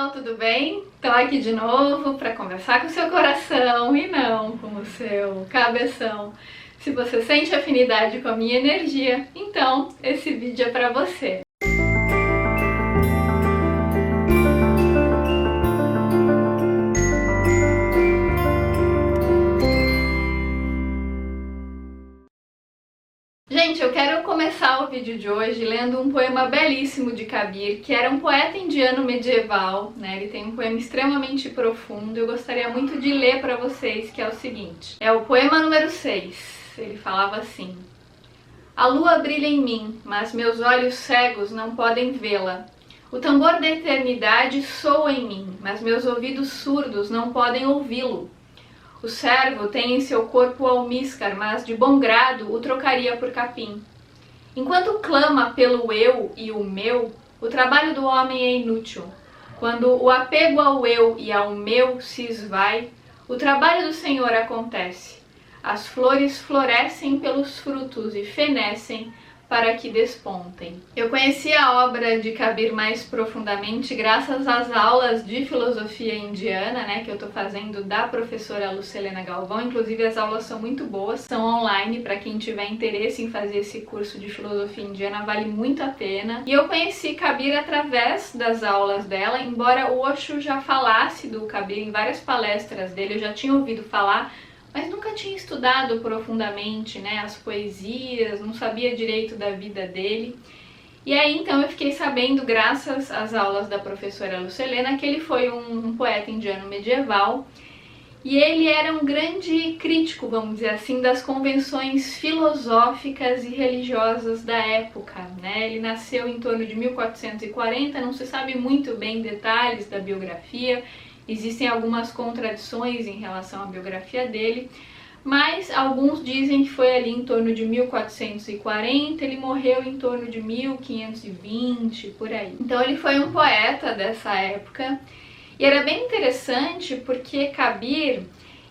pessoal, tudo bem? Estou aqui de novo para conversar com o seu coração e não com o seu cabeção. Se você sente afinidade com a minha energia, então esse vídeo é para você. Gente, eu quero começar o vídeo de hoje lendo um poema belíssimo de Kabir, que era um poeta indiano medieval, né? Ele tem um poema extremamente profundo, eu gostaria muito de ler para vocês, que é o seguinte. É o poema número 6, ele falava assim: A lua brilha em mim, mas meus olhos cegos não podem vê-la. O tambor da eternidade soa em mim, mas meus ouvidos surdos não podem ouvi-lo. O servo tem em seu corpo almíscar, mas de bom grado o trocaria por capim. Enquanto clama pelo eu e o meu, o trabalho do homem é inútil. Quando o apego ao eu e ao meu se esvai, o trabalho do Senhor acontece. As flores florescem pelos frutos e fenecem para que despontem. Eu conheci a obra de Kabir mais profundamente graças às aulas de filosofia indiana, né, que eu tô fazendo da professora Lucelena Galvão. Inclusive as aulas são muito boas, são online, para quem tiver interesse em fazer esse curso de filosofia indiana, vale muito a pena. E eu conheci Kabir através das aulas dela, embora o Osho já falasse do Kabir em várias palestras dele, eu já tinha ouvido falar, mas nunca tinha estudado profundamente, né, as poesias, não sabia direito da vida dele. E aí então eu fiquei sabendo, graças às aulas da professora Lucelena, que ele foi um poeta indiano medieval, e ele era um grande crítico, vamos dizer assim, das convenções filosóficas e religiosas da época, né? Ele nasceu em torno de 1440, não se sabe muito bem detalhes da biografia, existem algumas contradições em relação à biografia dele, mas alguns dizem que foi ali em torno de 1440, ele morreu em torno de 1520, por aí. Então ele foi um poeta dessa época, e era bem interessante porque Kabir,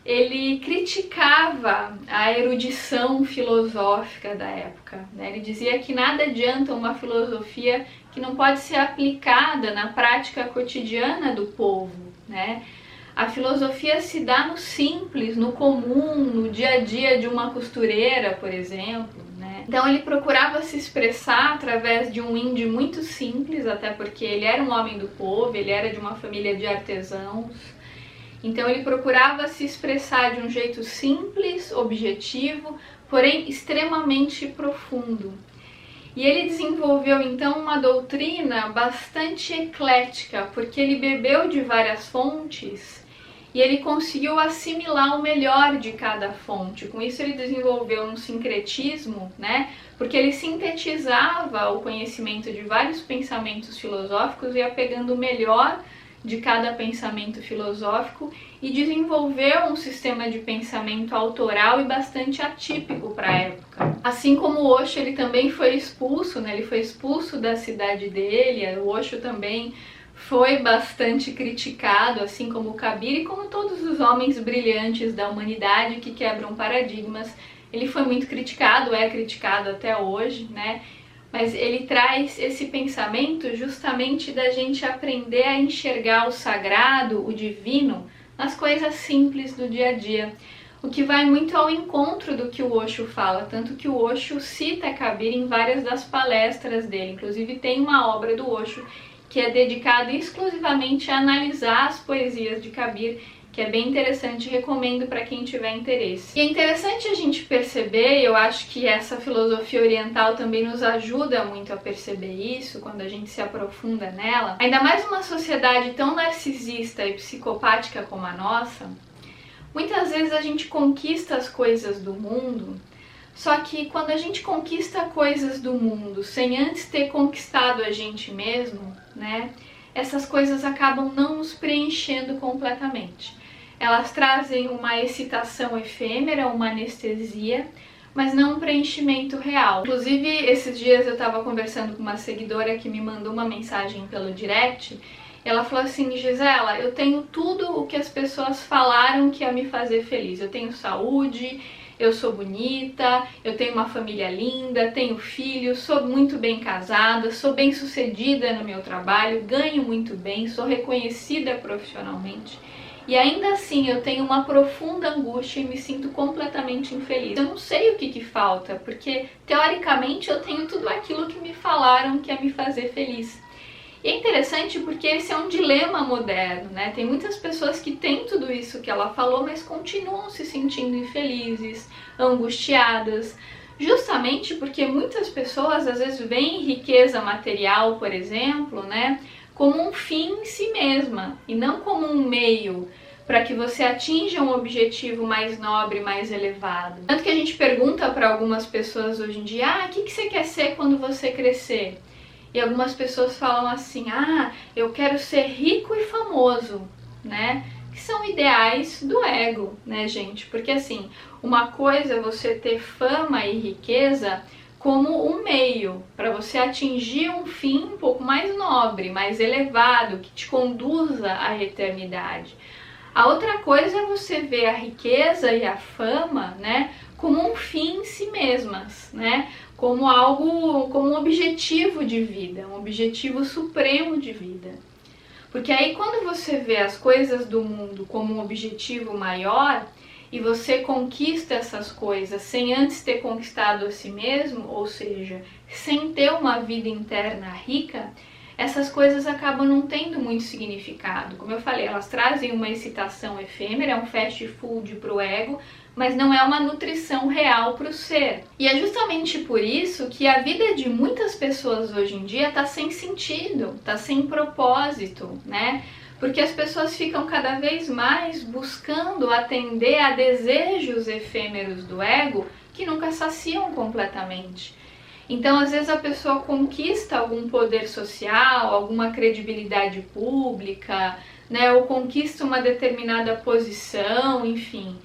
ele criticava a erudição filosófica da época, né? Ele dizia que nada adianta uma filosofia que não pode ser aplicada na prática cotidiana do povo, né? A filosofia se dá no simples, no comum, no dia a dia de uma costureira, por exemplo, né? Então ele procurava se expressar através de um hindi muito simples, até porque ele era um homem do povo, ele era de uma família de artesãos. Então ele procurava se expressar de um jeito simples, objetivo, porém extremamente profundo. E ele desenvolveu então uma doutrina bastante eclética, porque ele bebeu de várias fontes e ele conseguiu assimilar o melhor de cada fonte. Com isso ele desenvolveu um sincretismo, né? Porque ele sintetizava o conhecimento de vários pensamentos filosóficos e ia pegando o melhor de cada pensamento filosófico e desenvolveu um sistema de pensamento autoral e bastante atípico para a época. Assim como o Osho, ele também foi expulso, né? Ele foi expulso da cidade dele. O Osho também foi bastante criticado, assim como o Kabir e como todos os homens brilhantes da humanidade que quebram paradigmas. Ele foi muito criticado, é criticado até hoje, né? Mas ele traz esse pensamento justamente da gente aprender a enxergar o sagrado, o divino, nas coisas simples do dia a dia. O que vai muito ao encontro do que o Osho fala, tanto que o Osho cita Kabir em várias das palestras dele. Inclusive tem uma obra do Osho que é dedicada exclusivamente a analisar as poesias de Kabir, que é bem interessante, recomendo para quem tiver interesse. E é interessante a gente perceber, eu acho que essa filosofia oriental também nos ajuda muito a perceber isso, quando a gente se aprofunda nela. Ainda mais numa sociedade tão narcisista e psicopática como a nossa, muitas vezes a gente conquista as coisas do mundo, só que quando a gente conquista coisas do mundo sem antes ter conquistado a gente mesmo, né, essas coisas acabam não nos preenchendo completamente. Elas trazem uma excitação efêmera, uma anestesia, mas não um preenchimento real. Inclusive, esses dias eu estava conversando com uma seguidora que me mandou uma mensagem pelo direct. Ela falou assim: Gisela, eu tenho tudo o que as pessoas falaram que ia me fazer feliz. Eu tenho saúde, eu sou bonita, eu tenho uma família linda, tenho filhos, sou muito bem casada, sou bem-sucedida no meu trabalho, ganho muito bem, sou reconhecida profissionalmente. E ainda assim eu tenho uma profunda angústia e me sinto completamente infeliz. Eu não sei o que falta, porque teoricamente eu tenho tudo aquilo que me falaram que é me fazer feliz. E é interessante porque esse é um dilema moderno, né? Tem muitas pessoas que têm tudo isso que ela falou, mas continuam se sentindo infelizes, angustiadas, justamente porque muitas pessoas às vezes veem riqueza material, por exemplo, né, como um fim em si mesma e não como um meio para que você atinja um objetivo mais nobre, mais elevado. Tanto que a gente pergunta para algumas pessoas hoje em dia, o que você quer ser quando você crescer? E algumas pessoas falam assim, eu quero ser rico e famoso, né? Que são ideais do ego, né, gente? Porque assim, uma coisa é você ter fama e riqueza como um meio para você atingir um fim um pouco mais nobre, mais elevado, que te conduza à eternidade. A outra coisa é você ver a riqueza e a fama, né, como um fim em si mesmas, né, como algo, como um objetivo de vida, um objetivo supremo de vida. Porque aí quando você vê as coisas do mundo como um objetivo maior e você conquista essas coisas sem antes ter conquistado a si mesmo, ou seja, sem ter uma vida interna rica, essas coisas acabam não tendo muito significado. Como eu falei, elas trazem uma excitação efêmera, é um fast food para o ego, mas não é uma nutrição real para o ser. E é justamente por isso que a vida de muitas pessoas hoje em dia está sem sentido, está sem propósito, né? Porque as pessoas ficam cada vez mais buscando atender a desejos efêmeros do ego que nunca saciam completamente. Então, às vezes a pessoa conquista algum poder social, alguma credibilidade pública, né, ou conquista uma determinada posição, enfim.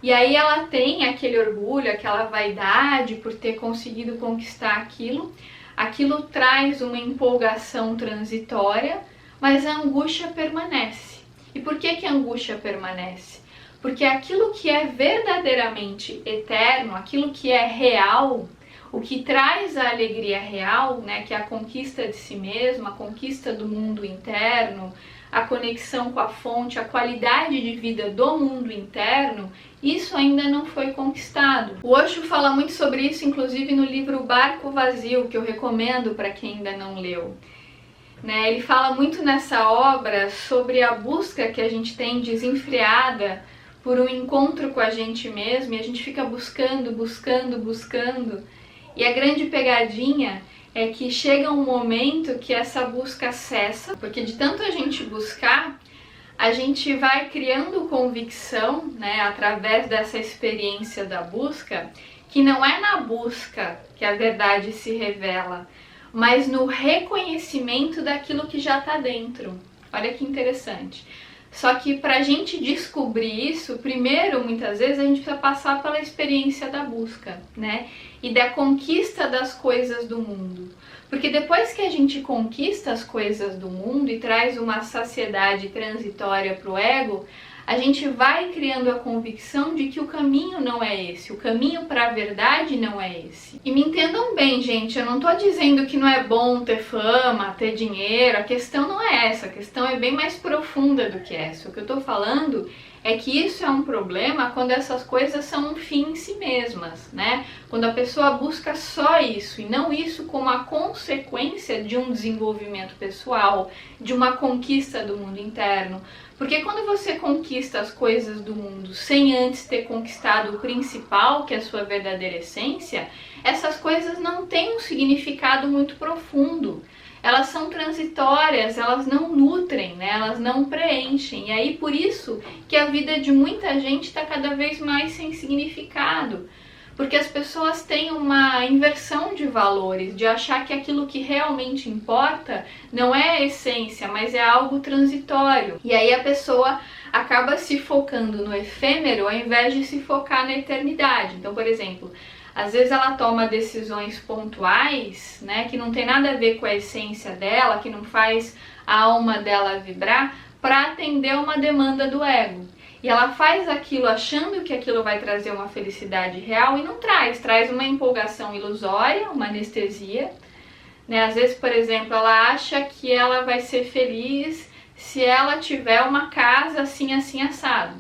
E aí ela tem aquele orgulho, aquela vaidade por ter conseguido conquistar aquilo. Aquilo traz uma empolgação transitória, mas a angústia permanece. E por que a angústia permanece? Porque aquilo que é verdadeiramente eterno, aquilo que é real, o que traz a alegria real, né, que é a conquista de si mesmo, a conquista do mundo interno, a conexão com a fonte, a qualidade de vida do mundo interno, isso ainda não foi conquistado. O Osho fala muito sobre isso, inclusive no livro Barco Vazio, que eu recomendo para quem ainda não leu. Né, ele fala muito nessa obra sobre a busca que a gente tem desenfreada por um encontro com a gente mesmo, e a gente fica buscando, e a grande pegadinha é que chega um momento que essa busca cessa, porque de tanto a gente buscar, a gente vai criando convicção, né, através dessa experiência da busca, que não é na busca que a verdade se revela, mas no reconhecimento daquilo que já está dentro. Olha que interessante. Só que para a gente descobrir isso, primeiro, muitas vezes, a gente precisa passar pela experiência da busca, né? E da conquista das coisas do mundo. Porque depois que a gente conquista as coisas do mundo e traz uma saciedade transitória para o ego, a gente vai criando a convicção de que o caminho não é esse, o caminho para a verdade não é esse. E me entendam bem, gente, eu não estou dizendo que não é bom ter fama, ter dinheiro, a questão não é essa, a questão é bem mais profunda do que essa. O que eu estou falando é que isso é um problema quando essas coisas são um fim em si mesmas, né? Quando a pessoa busca só isso e não isso como a consequência de um desenvolvimento pessoal, de uma conquista do mundo interno. Porque quando você conquista as coisas do mundo sem antes ter conquistado o principal, que é a sua verdadeira essência, essas coisas não têm um significado muito profundo. Elas são transitórias, elas não nutrem, né? Elas não preenchem. E aí por isso que a vida de muita gente está cada vez mais sem significado. Porque as pessoas têm uma inversão de valores, de achar que aquilo que realmente importa não é a essência, mas é algo transitório. E aí a pessoa acaba se focando no efêmero ao invés de se focar na eternidade. Então, por exemplo, às vezes ela toma decisões pontuais, né, que não tem nada a ver com a essência dela, que não faz a alma dela vibrar, para atender uma demanda do ego. e ela faz aquilo achando que aquilo vai trazer uma felicidade real e não traz uma empolgação ilusória, uma anestesia, né? Às vezes, por exemplo, ela acha que ela vai ser feliz se ela tiver uma casa assim, assim, assado.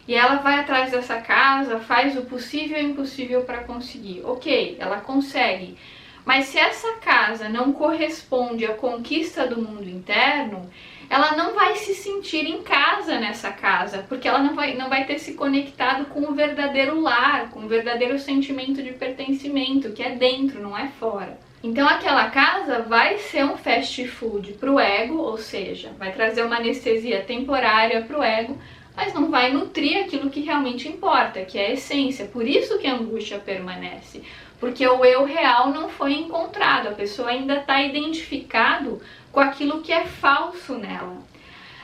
E ela vai atrás dessa casa, faz o possível e o impossível para conseguir. Ok, ela consegue. Mas se essa casa não corresponde à conquista do mundo interno, ela não vai se sentir em casa nessa casa, porque ela não vai ter se conectado com o verdadeiro lar, com o verdadeiro sentimento de pertencimento, que é dentro, não é fora. Então aquela casa vai ser um fast food para o ego, ou seja, vai trazer uma anestesia temporária para o ego, mas não vai nutrir aquilo que realmente importa, que é a essência. Por isso que a angústia permanece, porque o eu real não foi encontrado, a pessoa ainda está identificado com aquilo que é falso nela.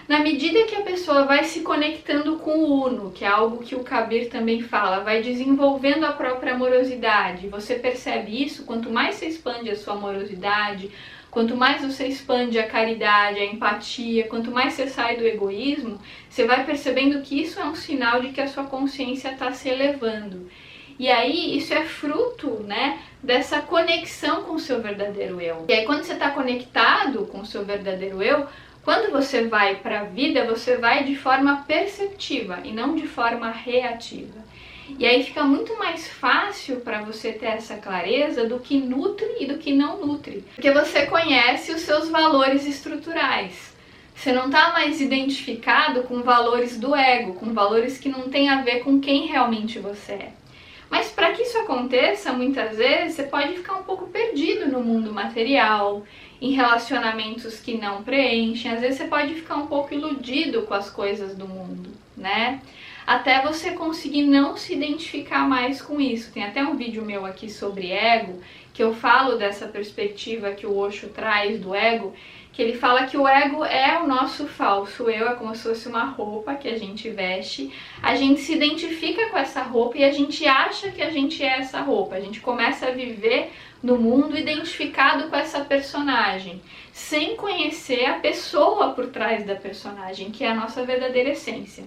Na medida que a pessoa vai se conectando com o Uno, que é algo que o Kabir também fala, vai desenvolvendo a própria amorosidade, você percebe isso, quanto mais você expande a sua amorosidade, quanto mais você expande a caridade, a empatia, quanto mais você sai do egoísmo, você vai percebendo que isso é um sinal de que a sua consciência está se elevando. E aí, isso é fruto, né, dessa conexão com o seu verdadeiro eu. E aí, quando você está conectado com o seu verdadeiro eu, quando você vai para a vida, você vai de forma perceptiva e não de forma reativa. E aí fica muito mais fácil para você ter essa clareza do que nutre e do que não nutre. Porque você conhece os seus valores estruturais. Você não está mais identificado com valores do ego, com valores que não têm a ver com quem realmente você é. Mas para que isso aconteça, muitas vezes você pode ficar um pouco perdido no mundo material, em relacionamentos que não preenchem, às vezes você pode ficar um pouco iludido com as coisas do mundo, né? Até você conseguir não se identificar mais com isso. Tem até um vídeo meu aqui sobre ego, que eu falo dessa perspectiva que o Osho traz do ego, que ele fala que o ego é o nosso falso eu, é como se fosse uma roupa que a gente veste, a gente se identifica com essa roupa e a gente acha que a gente é essa roupa, a gente começa a viver no mundo identificado com essa personagem, sem conhecer a pessoa por trás da personagem, que é a nossa verdadeira essência.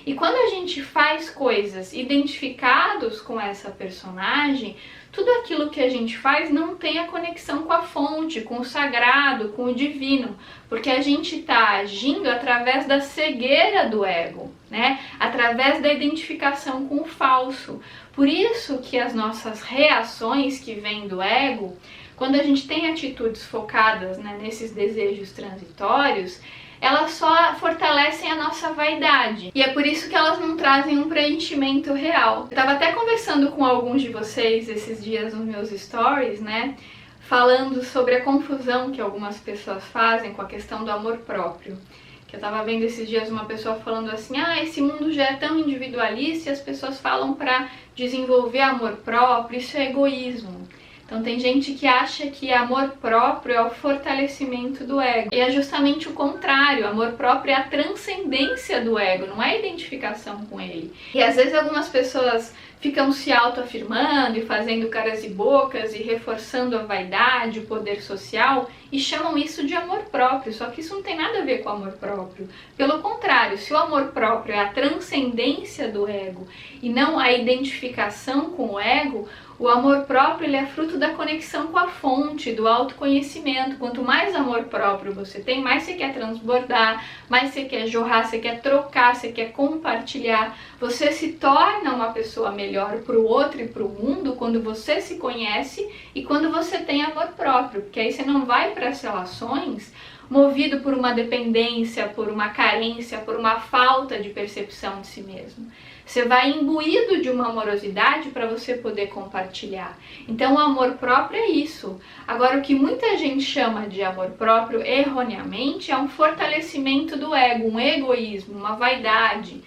E quando a gente faz coisas identificados com essa personagem, tudo aquilo que a gente faz não tem a conexão com a fonte, com o sagrado, com o divino, porque a gente está agindo através da cegueira do ego, né? Através da identificação com o falso. Por isso que as nossas reações que vêm do ego, quando a gente tem atitudes focadas, né, nesses desejos transitórios, elas só fortalecem a nossa vaidade. E é por isso que elas não trazem um preenchimento real. Eu estava até conversando com alguns de vocês esses dias nos meus stories, né? Falando sobre a confusão que algumas pessoas fazem com a questão do amor próprio. Que eu estava vendo esses dias uma pessoa falando assim, esse mundo já é tão individualista e as pessoas falam para desenvolver amor próprio, isso é egoísmo. Então tem gente que acha que amor próprio é o fortalecimento do ego. E é justamente o contrário, amor próprio é a transcendência do ego, não é a identificação com ele. E às vezes algumas pessoas ficam se autoafirmando e fazendo caras e bocas e reforçando a vaidade, o poder social e chamam isso de amor próprio, só que isso não tem nada a ver com amor próprio. Pelo contrário, se o amor próprio é a transcendência do ego e não a identificação com o ego, o amor próprio ele é fruto da conexão com a fonte, do autoconhecimento. Quanto mais amor próprio você tem, mais você quer transbordar, mais você quer jorrar, você quer trocar, você quer compartilhar. Você se torna uma pessoa melhor para o outro e para o mundo quando você se conhece e quando você tem amor próprio. Porque aí você não vai para as relações movido por uma dependência, por uma carência, por uma falta de percepção de si mesmo. Você vai imbuído de uma amorosidade para você poder compartilhar. Então o amor próprio é isso. Agora o que muita gente chama de amor próprio erroneamente é um fortalecimento do ego, um egoísmo, uma vaidade.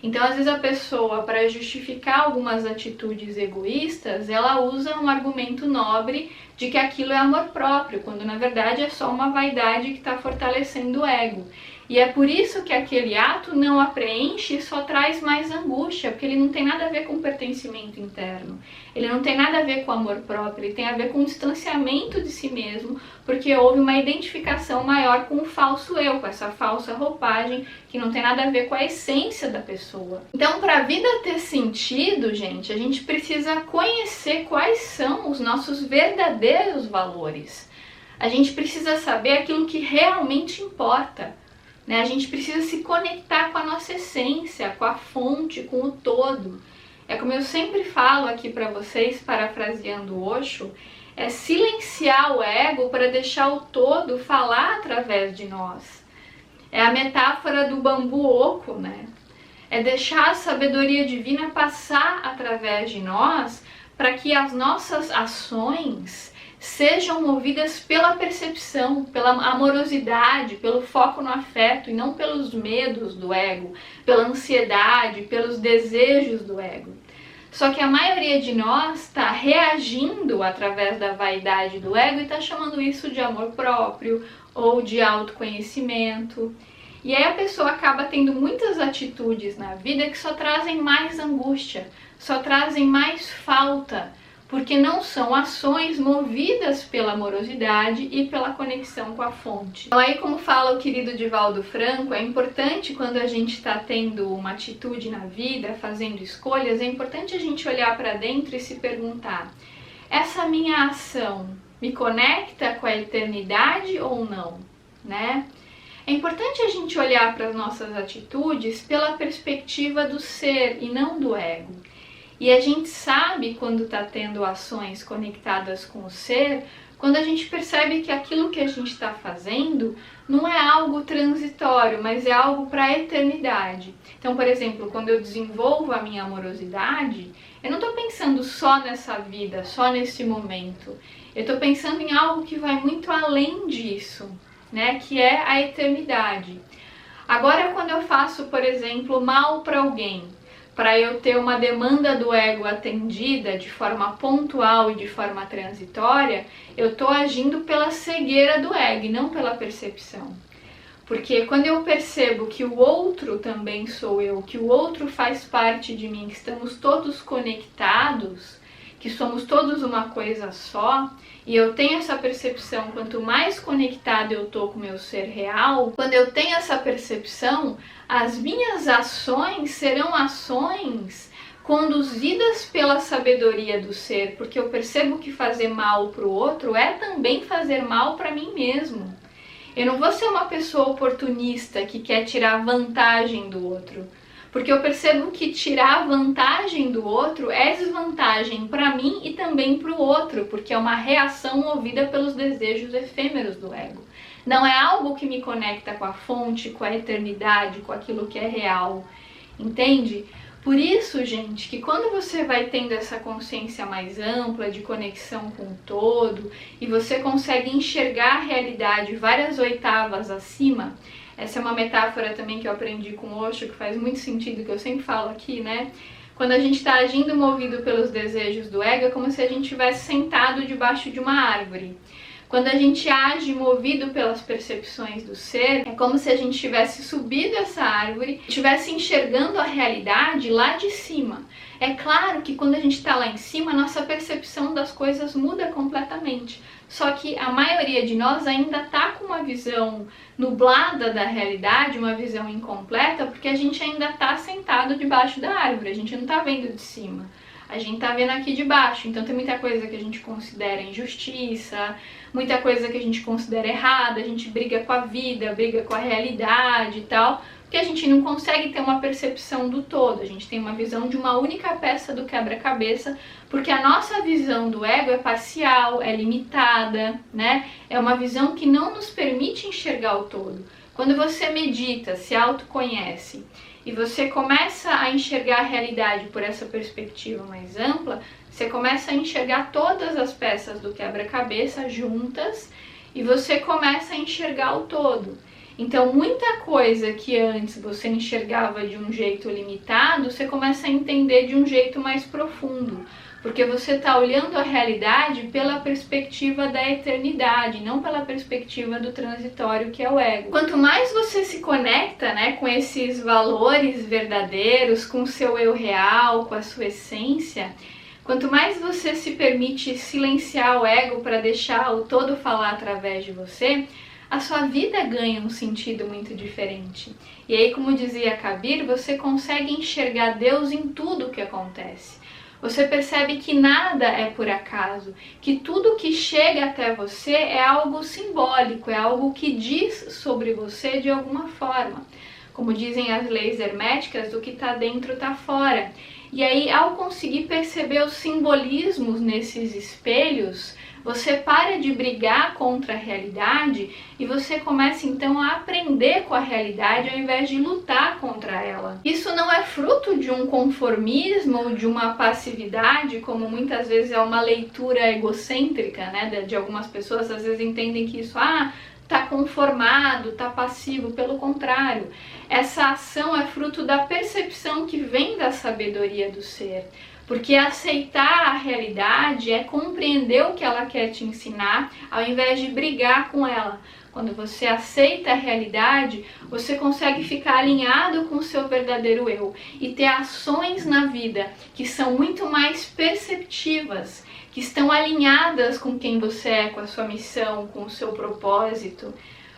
Então às vezes a pessoa, para justificar algumas atitudes egoístas, ela usa um argumento nobre de que aquilo é amor próprio, quando na verdade é só uma vaidade que está fortalecendo o ego. E é por isso que aquele ato não a preenche e só traz mais angústia, porque ele não tem nada a ver com pertencimento interno, ele não tem nada a ver com amor próprio, ele tem a ver com distanciamento de si mesmo, porque houve uma identificação maior com o falso eu, com essa falsa roupagem que não tem nada a ver com a essência da pessoa. Então, para a vida ter sentido, gente, a gente precisa conhecer quais são os nossos verdadeiros valores. A gente precisa saber aquilo que realmente importa. A gente precisa se conectar com a nossa essência, com a fonte, com o todo. É como eu sempre falo aqui para vocês, parafraseando Osho, é silenciar o ego para deixar o todo falar através de nós. É a metáfora do bambu oco, né? É deixar a sabedoria divina passar através de nós para que as nossas ações sejam movidas pela percepção, pela amorosidade, pelo foco no afeto e não pelos medos do ego, pela ansiedade, pelos desejos do ego. Só que a maioria de nós está reagindo através da vaidade do ego e está chamando isso de amor próprio ou de autoconhecimento. E aí a pessoa acaba tendo muitas atitudes na vida que só trazem mais angústia, só trazem mais falta, porque não são ações movidas pela amorosidade e pela conexão com a fonte. Então aí, como fala o querido Divaldo Franco, é importante quando a gente está tendo uma atitude na vida, fazendo escolhas, é importante a gente olhar para dentro e se perguntar: essa minha ação me conecta com a eternidade ou não? Né? É importante a gente olhar para as nossas atitudes pela perspectiva do ser e não do ego. E a gente sabe quando está tendo ações conectadas com o ser, quando a gente percebe que aquilo que a gente está fazendo não é algo transitório, mas é algo para a eternidade. Então, por exemplo, quando eu desenvolvo a minha amorosidade, eu não estou pensando só nessa vida, só nesse momento. Eu estou pensando em algo que vai muito além disso, né? Que é a eternidade. Agora, quando eu faço, por exemplo, mal para alguém, para eu ter uma demanda do ego atendida de forma pontual e de forma transitória, eu estou agindo pela cegueira do ego e não pela percepção. Porque quando eu percebo que o outro também sou eu, que o outro faz parte de mim, que estamos todos conectados, que somos todos uma coisa só, e eu tenho essa percepção, quanto mais conectado eu estou com o meu ser real, quando eu tenho essa percepção, as minhas ações serão ações conduzidas pela sabedoria do ser, porque eu percebo que fazer mal para o outro é também fazer mal para mim mesmo. Eu não vou ser uma pessoa oportunista que quer tirar vantagem do outro, porque eu percebo que tirar vantagem do outro é desvantagem para mim e também para o outro, porque é uma reação movida pelos desejos efêmeros do ego. Não é algo que me conecta com a fonte, com a eternidade, com aquilo que é real, entende? Por isso, gente, que quando você vai tendo essa consciência mais ampla de conexão com o todo e você consegue enxergar a realidade várias oitavas acima, essa é uma metáfora também que eu aprendi com o Osho, que faz muito sentido, que eu sempre falo aqui, né? Quando a gente está agindo movido pelos desejos do ego, é como se a gente estivesse sentado debaixo de uma árvore. Quando a gente age movido pelas percepções do ser, é como se a gente tivesse subido essa árvore, estivesse enxergando a realidade lá de cima. É claro que quando a gente está lá em cima, a nossa percepção das coisas muda completamente. Só que a maioria de nós ainda está com uma visão nublada da realidade, uma visão incompleta, porque a gente ainda está sentado debaixo da árvore, a gente não está vendo de cima. A gente tá vendo aqui de baixo, então tem muita coisa que a gente considera injustiça, muita coisa que a gente considera errada, a gente briga com a vida, briga com a realidade e tal, porque a gente não consegue ter uma percepção do todo, a gente tem uma visão de uma única peça do quebra-cabeça, porque a nossa visão do ego é parcial, é limitada, né? É uma visão que não nos permite enxergar o todo. Quando você medita, se autoconhece, e você começa a enxergar a realidade por essa perspectiva mais ampla, você começa a enxergar todas as peças do quebra-cabeça juntas e você começa a enxergar o todo. Então, muita coisa que antes você enxergava de um jeito limitado, você começa a entender de um jeito mais profundo. porque você está olhando a realidade pela perspectiva da eternidade, não pela perspectiva do transitório que é o ego. Quanto mais você se conecta, né, com esses valores verdadeiros, com o seu eu real, com a sua essência, quanto mais você se permite silenciar o ego para deixar o todo falar através de você, a sua vida ganha um sentido muito diferente. E aí, como dizia Kabir, você consegue enxergar Deus em tudo o que acontece. Você percebe que nada é por acaso, que tudo que chega até você é algo simbólico, é algo que diz sobre você de alguma forma. Como dizem as leis herméticas, o que está dentro está fora. E aí, ao conseguir perceber os simbolismos nesses espelhos, você para de brigar contra a realidade e você começa então a aprender com a realidade ao invés de lutar contra ela. Isso não é fruto de um conformismo ou de uma passividade, como muitas vezes é uma leitura egocêntrica, né, de algumas pessoas. Às vezes entendem que isso, tá conformado, tá passivo. Pelo contrário, essa ação é fruto da percepção que vem da sabedoria do ser. Porque aceitar a realidade é compreender o que ela quer te ensinar, ao invés de brigar com ela. Quando você aceita a realidade, você consegue ficar alinhado com o seu verdadeiro eu e ter ações na vida que são muito mais perceptivas, que estão alinhadas com quem você é, com a sua missão, com o seu propósito.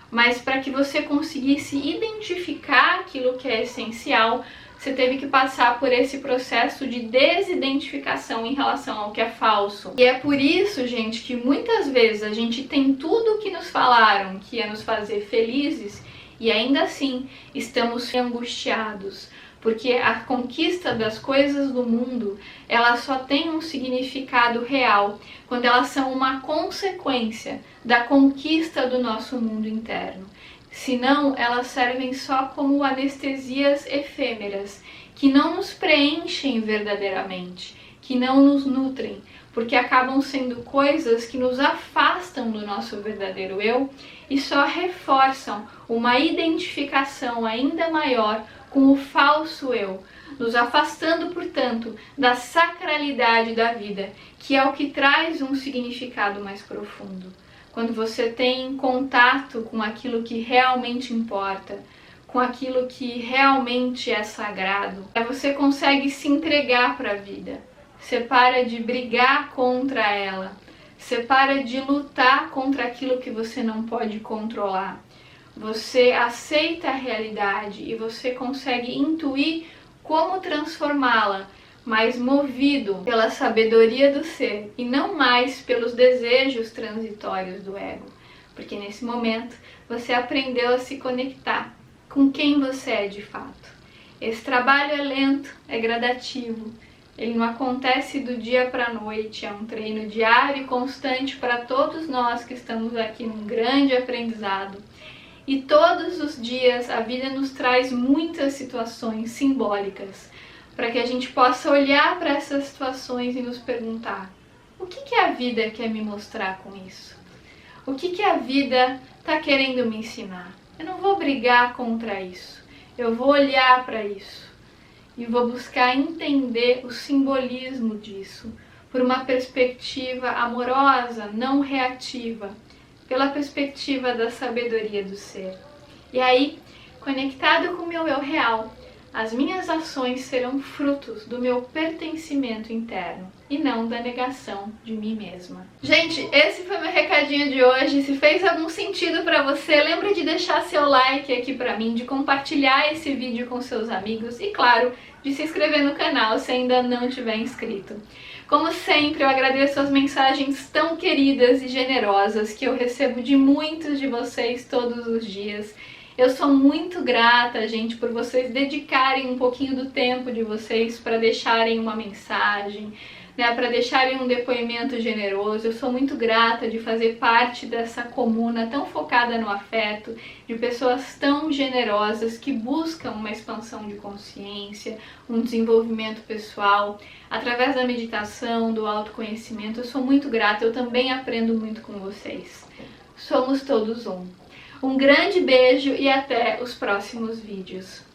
Mas para que você conseguisse identificar aquilo que é essencial, você teve que passar por esse processo de desidentificação em relação ao que é falso. E é por isso, gente, que muitas vezes a gente tem tudo o que nos falaram que ia nos fazer felizes e ainda assim estamos angustiados. Porque a conquista das coisas do mundo, ela só tem um significado real quando elas são uma consequência da conquista do nosso mundo interno. Senão, elas servem só como anestesias efêmeras, que não nos preenchem verdadeiramente, que não nos nutrem, porque acabam sendo coisas que nos afastam do nosso verdadeiro eu e só reforçam uma identificação ainda maior com o falso eu, nos afastando, portanto, da sacralidade da vida, que é o que traz um significado mais profundo. Quando você tem contato com aquilo que realmente importa, com aquilo que realmente é sagrado, você consegue se entregar para a vida. Você para de brigar contra ela. Você para de lutar contra aquilo que você não pode controlar. Você aceita a realidade e você consegue intuir como transformá-la, mas movido pela sabedoria do ser e não mais pelos desejos transitórios do ego. Porque nesse momento você aprendeu a se conectar com quem você é de fato. Esse trabalho é lento, é gradativo, ele não acontece do dia para a noite, é um treino diário e constante para todos nós que estamos aqui num grande aprendizado. E todos os dias a vida nos traz muitas situações simbólicas, para que a gente possa olhar para essas situações e nos perguntar: o que a vida quer me mostrar com isso? O que a vida está querendo me ensinar? Eu não vou brigar contra isso, eu vou olhar para isso e vou buscar entender o simbolismo disso, por uma perspectiva amorosa, não reativa, pela perspectiva da sabedoria do ser. E aí, conectado com o meu eu real, as minhas ações serão frutos do meu pertencimento interno e não da negação de mim mesma. Gente, esse foi meu recadinho de hoje. Se fez algum sentido pra você, lembra de deixar seu like aqui pra mim, de compartilhar esse vídeo com seus amigos e, claro, de se inscrever no canal se ainda não tiver inscrito. Como sempre, eu agradeço as mensagens tão queridas e generosas que eu recebo de muitos de vocês todos os dias. Eu sou muito grata, gente, por vocês dedicarem um pouquinho do tempo de vocês para deixarem uma mensagem, né, para deixarem um depoimento generoso. Eu sou muito grata de fazer parte dessa comuna tão focada no afeto, de pessoas tão generosas que buscam uma expansão de consciência, um desenvolvimento pessoal, através da meditação, do autoconhecimento. Eu sou muito grata, eu também aprendo muito com vocês. Somos todos um. Um grande beijo e até os próximos vídeos.